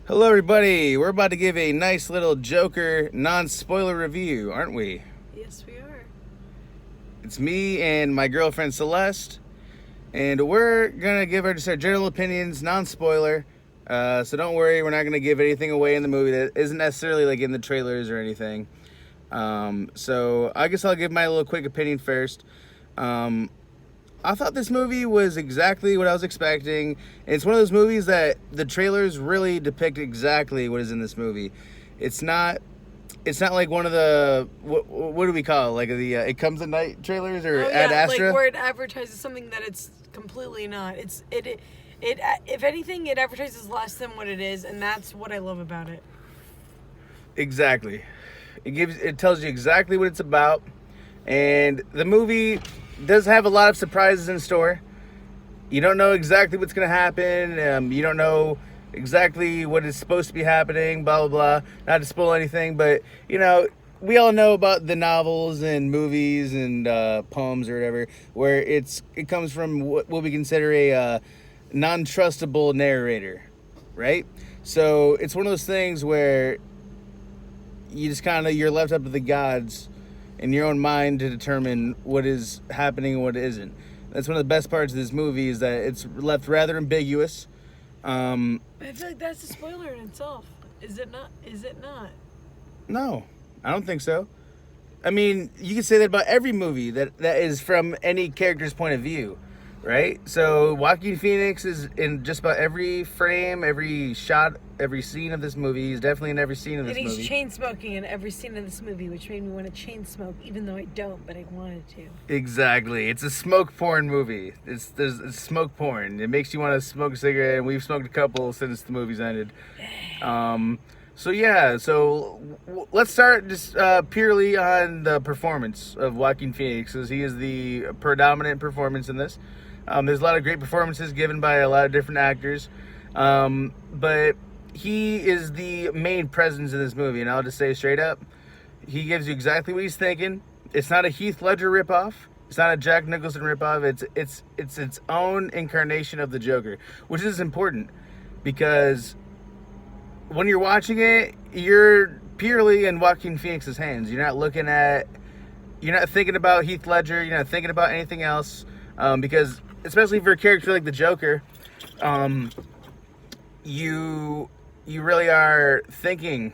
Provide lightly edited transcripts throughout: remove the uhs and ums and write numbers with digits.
Hello, everybody. We're about to give a nice little Joker non-spoiler review, aren't we? Yes, we are. It's me and my girlfriend Celeste, and we're gonna give just our general opinions, non-spoiler. So don't worry, we're not gonna give anything away in the movie that isn't necessarily like in the trailers or anything. So I guess I'll give my little quick opinion first. I thought this movie was exactly what I was expecting. It's one of those movies that the trailers really depict exactly what is in this movie. It's not like one of the what do we call it? Like the It Comes at Night trailers or Ad Astra, like where it advertises something that it's completely not. It if anything, it advertises less than what it is, and that's what I love about it. Exactly. It tells you exactly what it's about, and the movie does have a lot of surprises in store. You don't know exactly what's going to happen. You don't know exactly what is supposed to be happening, blah, blah, blah. Not to spoil anything, but, we all know about the novels and movies and poems or whatever, where it comes from what we consider a non-trustable narrator, right? So it's one of those things where you just you're left up to the gods in your own mind to determine what is happening and what isn't. That's one of the best parts of this movie, is that it's left rather ambiguous. I feel like that's a spoiler in itself. Is it not? Is it not? No, I don't think so. I mean, you can say that about every movie that is from any character's point of view, right? So Joaquin Phoenix is in just about every frame, every shot, every scene of this movie. He's definitely in every scene of this movie. And he's chain smoking in every scene of this movie, which made me want to chain smoke, even though I don't, but I wanted to. Exactly. It's a smoke porn movie. It's smoke porn. It makes you want to smoke a cigarette, and we've smoked a couple since the movie's ended. So let's start just purely on the performance of Joaquin Phoenix, as he is the predominant performance in this. There's a lot of great performances given by a lot of different actors, but he is the main presence in this movie, and I'll just say straight up, he gives you exactly what he's thinking. It's not a Heath Ledger ripoff. It's not a Jack Nicholson ripoff. It's its own incarnation of the Joker, which is important because when you're watching it, you're purely in Joaquin Phoenix's hands. You're not thinking about Heath Ledger. You're not thinking about anything else, because especially for a character like the Joker, you really are thinking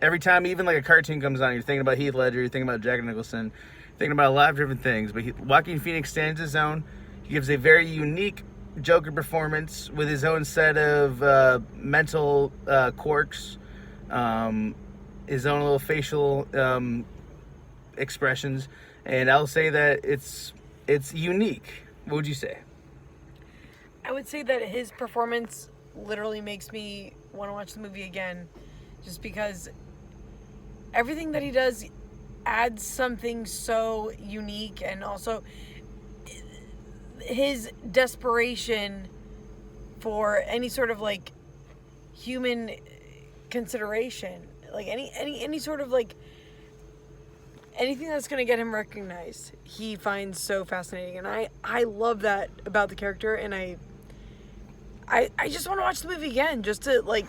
every time, even like a cartoon comes on, you're thinking about Heath Ledger, you're thinking about Jack Nicholson, thinking about a lot of different things. But Joaquin Phoenix stands his own. He gives a very unique Joker performance with his own set of mental quirks, his own little facial expressions, and I'll say that it's unique. What would you say? I would say that his performance literally makes me want to watch the movie again, just because everything that he does adds something so unique, and also his desperation for any sort of like human consideration, like any sort of like anything that's going to get him recognized, he finds so fascinating, and I love that about the character, and I just want to watch the movie again just to like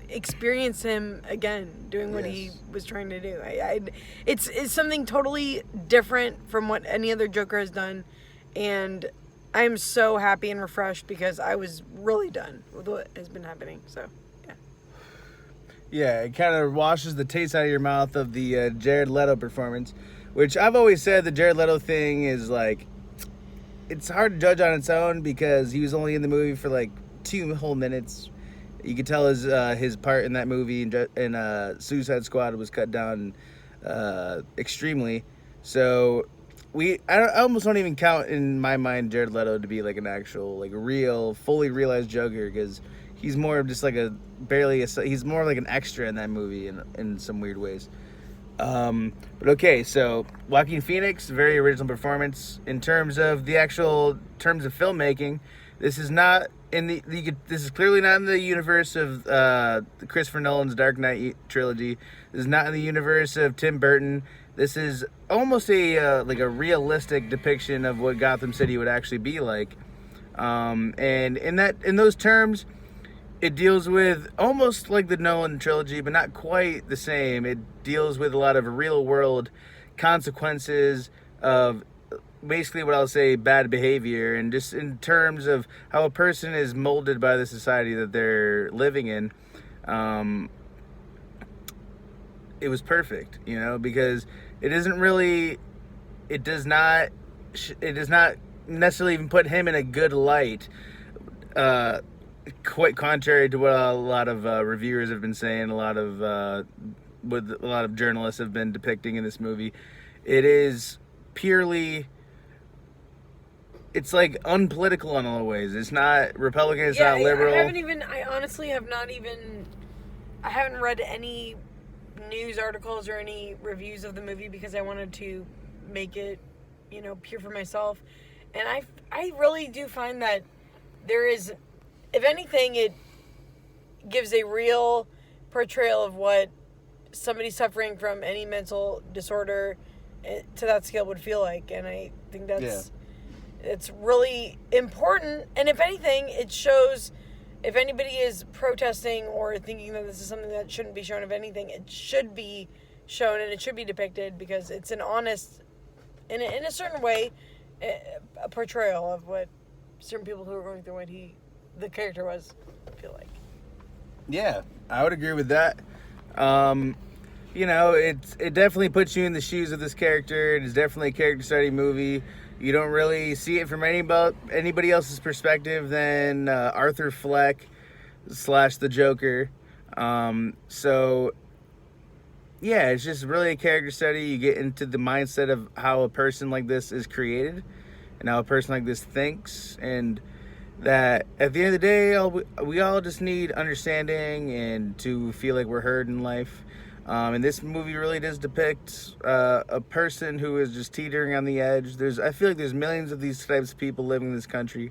experience him again doing what he was trying to do. It's something totally different from what any other Joker has done, and I'm so happy and refreshed because I was really done with what has been happening. So yeah, it kind of washes the taste out of your mouth of the Jared Leto performance, which I've always said the Jared Leto thing is like, it's hard to judge on its own because he was only in the movie for like 2 whole minutes. You could tell his part in that movie in Suicide Squad was cut down extremely. So I almost don't even count in my mind Jared Leto to be like an actual like real fully realized Joker, because he's more of just like he's more like an extra in that movie in some weird ways. But okay, so Joaquin Phoenix, very original performance in terms of terms of filmmaking. This is not this is clearly not in the universe of Christopher Nolan's Dark Knight trilogy. This is not in the universe of Tim Burton. This is almost a realistic depiction of what Gotham City would actually be like. And in those terms, it deals with almost like the Nolan trilogy, but not quite the same. It deals with a lot of real world consequences of basically what I'll say bad behavior, and just in terms of how a person is molded by the society that they're living in. It was perfect, you know, because it isn't really, it does not necessarily even put him in a good light. Quite contrary to what a lot of reviewers have been saying, what a lot of journalists have been depicting in this movie. It is purely, it's like unpolitical in a lot of ways. It's not Republican, it's not liberal. I honestly have not even, I haven't read any news articles or any reviews of the movie because I wanted to make it, you know, pure for myself. And I really do find that there is, if anything, it gives a real portrayal of what somebody suffering from any mental disorder to that scale would feel like. And I think that's, it's really important. And if anything, it shows, if anybody is protesting or thinking that this is something that shouldn't be shown, if anything, it should be shown and it should be depicted because it's an honest, in a certain way, a portrayal of what certain people who are going through what the character was, feel like. Yeah, I would agree with that. You know, it definitely puts you in the shoes of this character. It is definitely a character study movie. You don't really see it from anybody else's perspective than Arthur Fleck / the Joker. So, yeah, it's just really a character study. You get into the mindset of how a person like this is created and how a person like this thinks. And that at the end of the day, we all just need understanding and to feel like we're heard in life. And this movie really does depict a person who is just teetering on the edge. I feel like there's millions of these types of people living in this country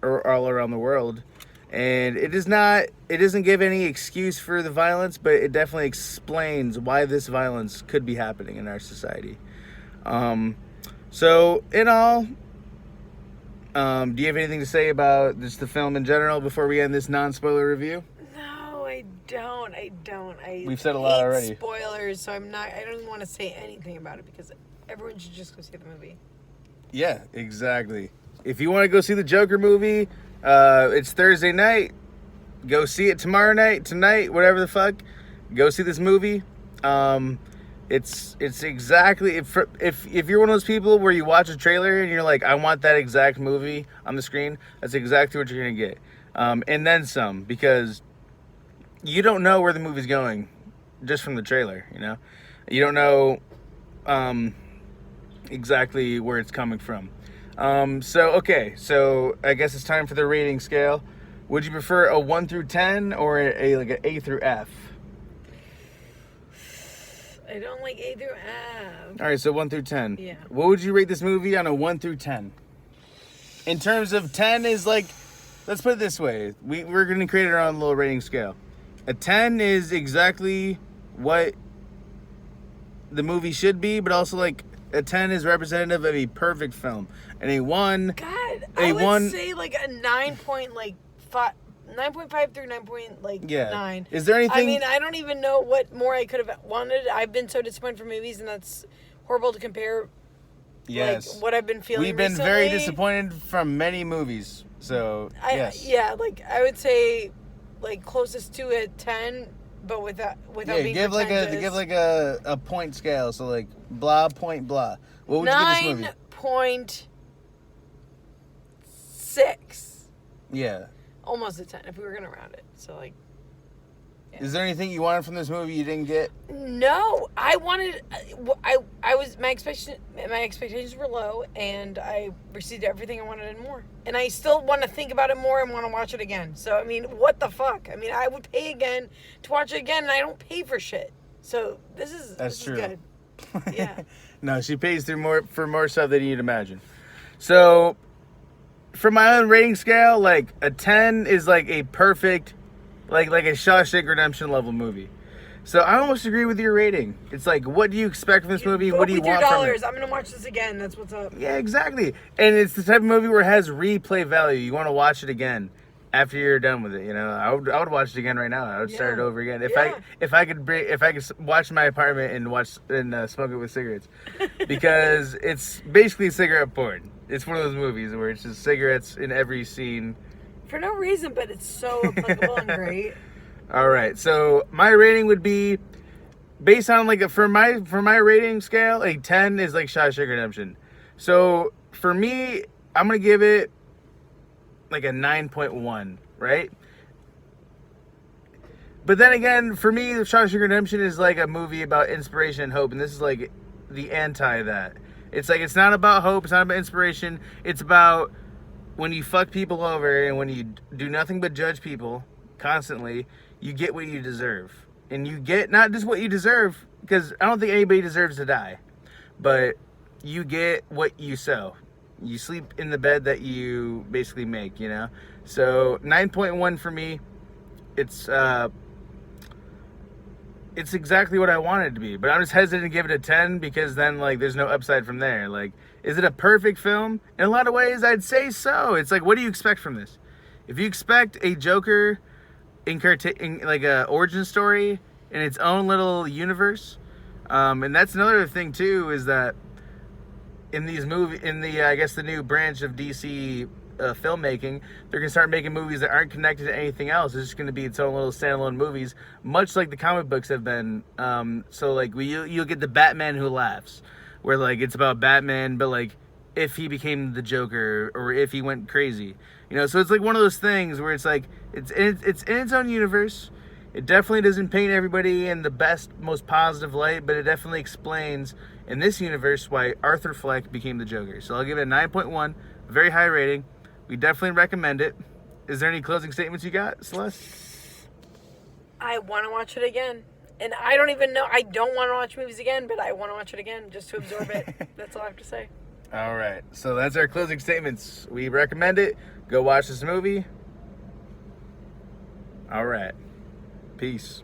or all around the world. And it doesn't give any excuse for the violence, but it definitely explains why this violence could be happening in our society. So in all, do you have anything to say about just the film in general before we end this non-spoiler review? No, I don't. We've said a lot already. Spoilers, so I don't even want to say anything about it because everyone should just go see the movie. Yeah, exactly. If you want to go see the Joker movie, it's Thursday night. Go see it tomorrow night, tonight, whatever the fuck. Go see this movie. It's exactly, if you're one of those people where you watch a trailer and you're like, I want that exact movie on the screen, that's exactly what you're gonna get. And then some, because you don't know where the movie's going just from the trailer, you know? You don't know exactly where it's coming from. So I guess it's time for the rating scale. Would you prefer a 1 through 10 or like an A through F? I don't like A through F. All right, so 1 through 10. Yeah. What would you rate this movie on a 1 through 10? In terms of 10 is like, let's put it this way. We're going to create our own little rating scale. A 10 is exactly what the movie should be, but also like a 10 is representative of a perfect film. And a 1... God, I would say like a 9.5 through 9. Is there anything... I mean, I don't even know what more I could have wanted. I've been so disappointed from movies, and that's horrible to compare. Yes. Like, what I've been feeling We've been recently. very disappointed from many movies. So, yes. Yeah, like, I would say, like, closest to a 10, but without being give pretentious. like a point scale. So, like, blah, point, blah. What would you give this movie? 9.6. Yeah. Almost a 10 if we were gonna round it. So like, yeah. Is there anything you wanted from this movie you didn't get? No, I wanted. I was my expectations were low, and I received everything I wanted and more. And I still want to think about it more and want to watch it again. So I mean, what the fuck? I mean, I would pay again to watch it again, and I don't pay for shit. So this true. is good. Yeah. No, she pays for more stuff than you'd imagine. So, for my own rating scale, like a 10 is like a perfect, like a Shawshank Redemption level movie. So I almost agree with your rating. It's like, what do you expect from this movie? What do you want from it? I'm gonna watch this again. That's what's up. Yeah, exactly. And it's the type of movie where it has replay value. You want to watch it again. after you're done with it, you know, I would watch it again right now. I would start it Yeah. over again Yeah. if I could watch my apartment and smoke it with cigarettes, because it's basically cigarette porn. It's one of those movies where it's just cigarettes in every scene. For no reason, but it's so applicable and great. All right, so my rating would be based on like for my rating scale, a 10 is like Shawshank Redemption. So for me, I'm gonna give it like a 9.1, right? But then again, for me, the Shawshank Redemption is like a movie about inspiration and hope, and this is like the anti that. It's like, it's not about hope, it's not about inspiration, it's about when you fuck people over and when you do nothing but judge people constantly, you get what you deserve. And you get not just what you deserve, because I don't think anybody deserves to die, but you get what you sow. You sleep in the bed that you basically make, you know? So 9.1 for me, it's exactly what I wanted it to be, but I'm just hesitant to give it a 10 because then like there's no upside from there. Like, is it a perfect film? In a lot of ways, I'd say so. It's like, what do you expect from this? If you expect a Joker in like a origin story in its own little universe, and that's another thing too, is that in the I guess the new branch of DC filmmaking, they're gonna start making movies that aren't connected to anything else. It's just gonna be its own little standalone movies, much like the comic books have been. So like you'll get the Batman Who Laughs, where like it's about Batman, but like if he became the Joker or if he went crazy, you know. So it's like one of those things where it's like it's in its own universe. It definitely doesn't paint everybody in the best, most positive light, but it definitely explains in this universe why Arthur Fleck became the Joker. So I'll give it a 9.1, very high rating. We definitely recommend it. Is there any closing statements you got, Celeste? I want to watch it again. And I don't even know. I don't want to watch movies again, but I want to watch it again just to absorb it. That's all I have to say. All right. So that's our closing statements. We recommend it. Go watch this movie. All right. Peace.